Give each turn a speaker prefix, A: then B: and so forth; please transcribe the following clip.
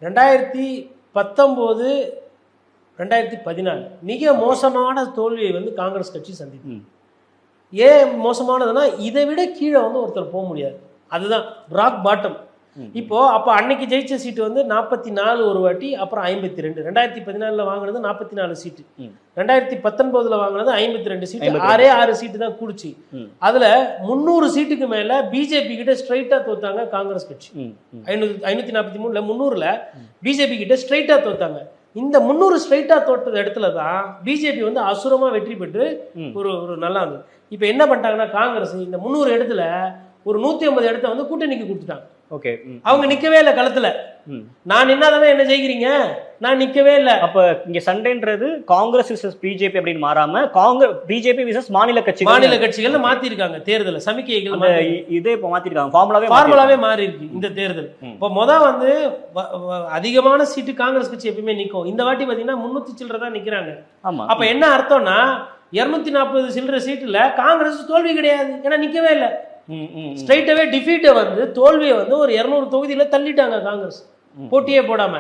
A: 2019 2014 மிக மோசமான தோல்வியை வந்து காங்கிரஸ் கட்சி சந்தித்தது. ஏன் மோசமானதுன்னா இதை விட கீழே வந்து ஒருத்தர் போக முடியாது, அதுதான் ராக் பாட்டம். இப்போ அப்போ அன்னைக்கு ஜெயிச்ச சீட்டு வந்து 44 ஒரு வாட்டி, அப்புறம் 52. 2014 வாங்கினது 44 சீட்டு, 2019 வாங்கினது 52 சீட்டு, 6 சீட்டு தான் கூடுச்சு. அதுல 300 சீட்டுக்கு மேல பிஜேபி கிட்ட ஸ்ட்ரைட்டா தோத்தாங்க காங்கிரஸ் கட்சி. 543ல 300ல பிஜேபி கிட்ட ஸ்ட்ரைட்டா தோத்தாங்க. இந்த 300 ஸ்ட்ரைட்டா தோற்ற இடத்துல தான் பிஜேபி வந்து அசுரமா வெற்றி பெற்று ஒரு நல்லா இருந்தது. இப்ப என்ன பண்ணிட்டாங்கன்னா காங்கிரஸ் இந்த 300 இடத்துல ஒரு 150 இடத்த வந்து கூட்டணிக்கு கொடுத்துட்டாங்க.
B: ஓகே,
A: அவங்க நிக்கவே இல்லை களத்துல. நான் என்னதானே என்ன ஜெயிக்கிறீங்க, நான் நிக்கவே இல்லை.
B: அப்ப இங்க சண்டைன்றது காங்கிரஸ் விசஸ் பிஜேபி அப்படின்னு மாறாம காங்கிரஸ் பிஜேபி விசஸ் மாநில கட்சிகள்
A: மாத்தி இருக்காங்க. தேர்தல் சமிக்கைகள்
B: இதே இப்ப மாத்திருக்காங்க,
A: ஃபார்முலாவே மாறி இருக்கு இந்த தேர்தல். இப்போ வந்து அதிகமான சீட்டு காங்கிரஸ் கட்சி எப்பயுமே நிக்கும். இந்த வாட்டி பாத்தீங்கன்னா 300 சில்லறை தான் நிக்கிறாங்க. அப்ப என்ன அர்த்தம்னா 240 சில்லறை சீட்டுல காங்கிரஸ் தோல்வி கிடையாது, ஏன்னா நிக்கவே இல்லை. ஸ்ட்ரைட்டாவே டிஃபீட்டை வந்து தோல்வியை வந்து ஒரு 200 தொகுதியில தள்ளிட்டாங்க காங்கிரஸ், போட்டியே போடாம.